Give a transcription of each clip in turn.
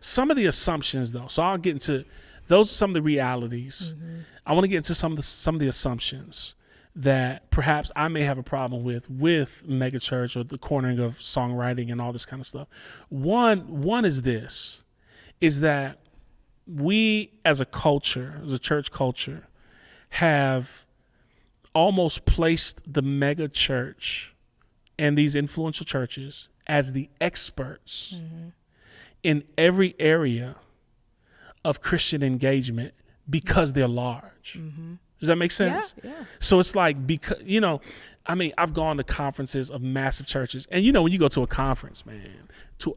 Some of the assumptions, though, so I'll get into those are some of the realities. I want to get into some of the assumptions that perhaps I may have a problem with MegaChurch or the cornering of songwriting and all this kind of stuff. One is this, is that we as a culture, as a church culture, have almost placed the MegaChurch and these influential churches as the experts in every area of Christian engagement because they're large. Does that make sense? Yeah. So it's like, because, I've gone to conferences of massive churches, and when you go to a conference, man,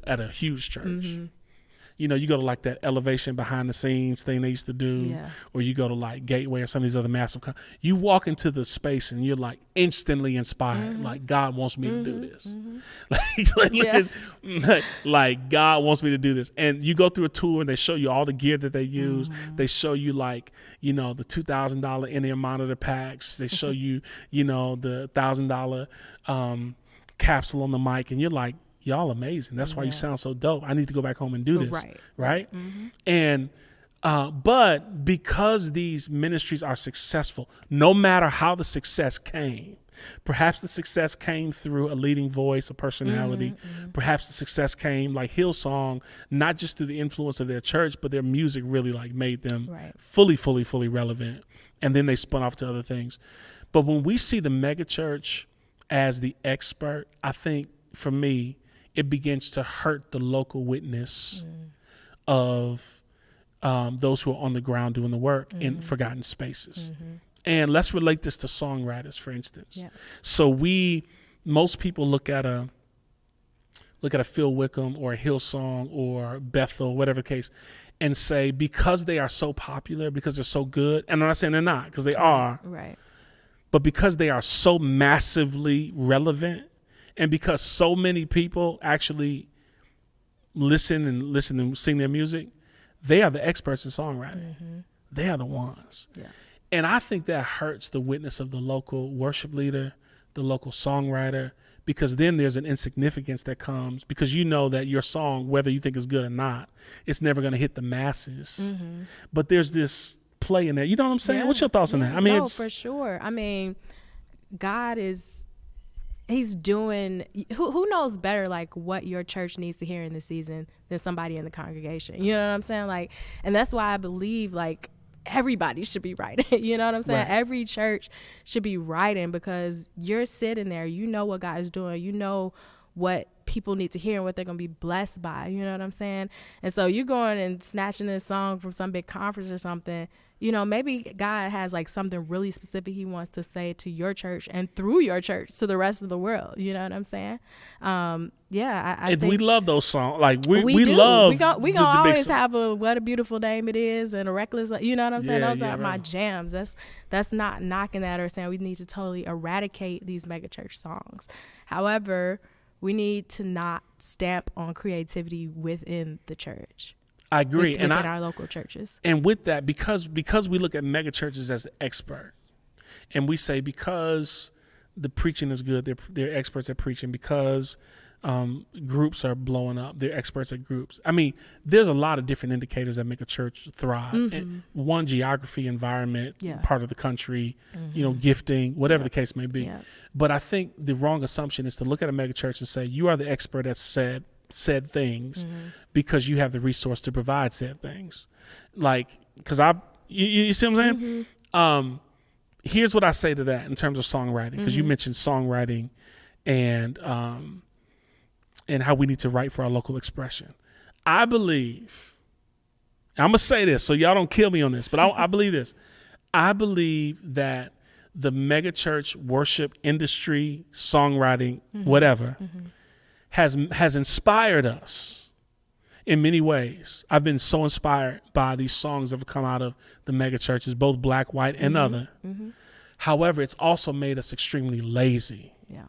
at a huge church, you go to like that elevation behind the scenes thing they used to do, or you go to like Gateway or some of these other massive, you walk into the space and you're like instantly inspired. Like God wants me to do this. Like God wants me to do this. And you go through a tour and they show you all the gear that they use. They show you like, the $2,000 in-ear monitor packs. They show you, the $1,000 capsule on the mic, and you're like, y'all amazing. That's why you sound so dope. I need to go back home and do this. Right? And but because these ministries are successful, no matter how the success came, perhaps the success came through a leading voice, a personality. Perhaps the success came like Hillsong, not just through the influence of their church, but their music really like made them fully relevant. And then they spun off to other things. But when we see the MegaChurch as the expert, I think for me, it begins to hurt the local witness of those who are on the ground doing the work in forgotten spaces. And let's relate this to songwriters, for instance. Yeah. So most people look at a Phil Wickham or a Hillsong or Bethel, whatever the case, and say, because they are so popular, because they're so good, and I'm not saying they're not, because they are, but because they are so massively relevant, and because so many people actually listen and sing their music, they are the experts in songwriting. They are the ones. Yeah. And I think that hurts the witness of the local worship leader, the local songwriter, because then there's an insignificance that comes because you know that your song, whether you think it's good or not, it's never going to hit the masses. But there's this play in there. You know what I'm saying? What's your thoughts on that? I mean, for sure. I mean, God He's doing, who knows better, like, what your church needs to hear in this season than somebody in the congregation. You know what I'm saying? Like, and that's why I believe, like, everybody should be writing. You know what I'm saying? Right. Every church should be writing because you're sitting there. You know what God is doing. You know what people need to hear and what they're going to be blessed by. You know what I'm saying? And so you're going and snatching this song from some big conference or something. Maybe God has like something really specific he wants to say to your church and through your church to the rest of the world. You know what I'm saying? I think we love those songs. Like we do. love. We gonna always have a What a Beautiful Name It Is and a Reckless. You know what I'm saying? Those are my jams. That's not knocking that or saying we need to totally eradicate these megachurch songs. However, we need to not stamp on creativity within the church. I agree. Within our local churches. And with that, because we look at mega churches as the expert, and we say because the preaching is good, they're experts at preaching, because groups are blowing up, they're experts at groups. I mean, there's a lot of different indicators that make a church thrive. And one, geography, environment, part of the country, gifting, whatever the case may be. Yeah. But I think the wrong assumption is to look at a mega church and say, you are the expert at said things because you have the resource to provide said things. Like, because you see what I'm saying? Here's what I say to that in terms of songwriting, because you mentioned songwriting and how we need to write for our local expression. I believe, I'm going to say this so y'all don't kill me on this, but I believe this. I believe that the megachurch worship industry, songwriting, whatever, has inspired us in many ways. I've been so inspired by these songs that have come out of the mega churches, both black, white, and other. However, it's also made us extremely lazy. Yeah.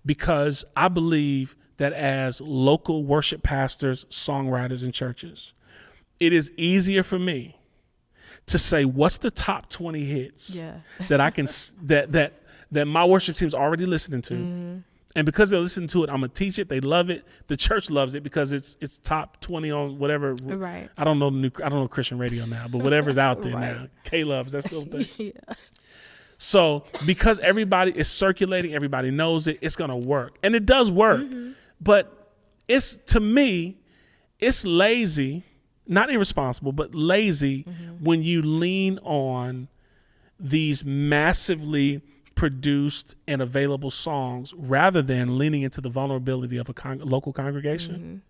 Because I believe that as local worship pastors, songwriters in churches, it is easier for me to say, what's the top 20 hits that I can that my worship team's already listening to, And because they listen to it, I'm gonna teach it. They love it. The church loves it because it's top 20 on whatever. Right. I don't know Christian radio now, but whatever's out there Right. now. K-Loves, that's still the thing. Yeah. So because everybody is circulating, everybody knows it, it's gonna work, and it does work. But to me, it's lazy, not irresponsible, but lazy when you lean on these massively produced and available songs rather than leaning into the vulnerability of a local congregation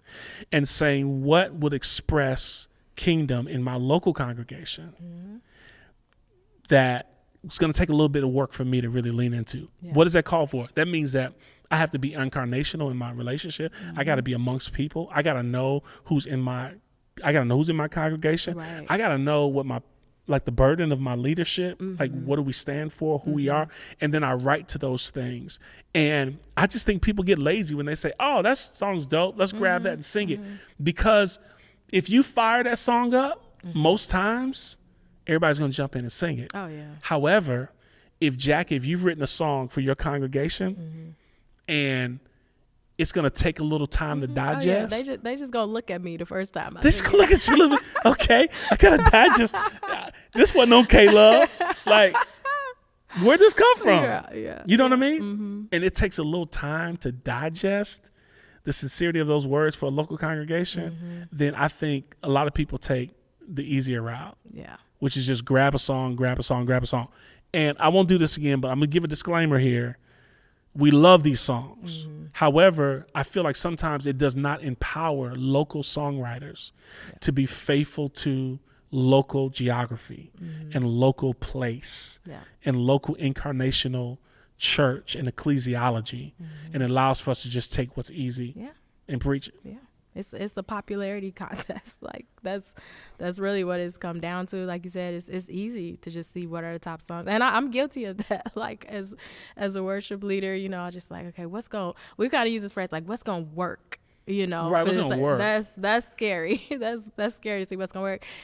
and saying what would express kingdom in my local congregation that it's going to take a little bit of work for me to really lean into. Yeah. What does that call for? That means that I have to be incarnational in my relationship. I got to be amongst people. I got to know who's in my congregation. Right. I got to know what the burden of my leadership, like what do we stand for, who we are, and then I write to those things. And I just think people get lazy when they say, oh, that song's dope, let's grab that and sing it. Because if you fire that song up, most times, everybody's going to jump in and sing it. Oh, yeah. However, if you've written a song for your congregation and it's going to take a little time to digest. Oh, yeah. They just going to look at me the first time. This gonna look at you a little bit. Okay, I got to digest. This wasn't okay, love. Like, where'd this come from? Yeah. You know what I mean? And it takes a little time to digest the sincerity of those words for a local congregation. Then I think a lot of people take the easier route. Yeah. Which is just grab a song. And I won't do this again, but I'm going to give a disclaimer here. We love these songs. However, I feel like sometimes it does not empower local songwriters to be faithful to local geography and local place and local incarnational church and ecclesiology. And it allows for us to just take what's easy and preach it. Yeah. It's a popularity contest. Like that's really what it's come down to. Like you said, it's easy to just see what are the top songs, and I'm guilty of that. Like as a worship leader, I just like, okay, we gotta use this phrase like what's gonna work. Right, what's gonna work? That's scary. That's scary to see what's gonna work.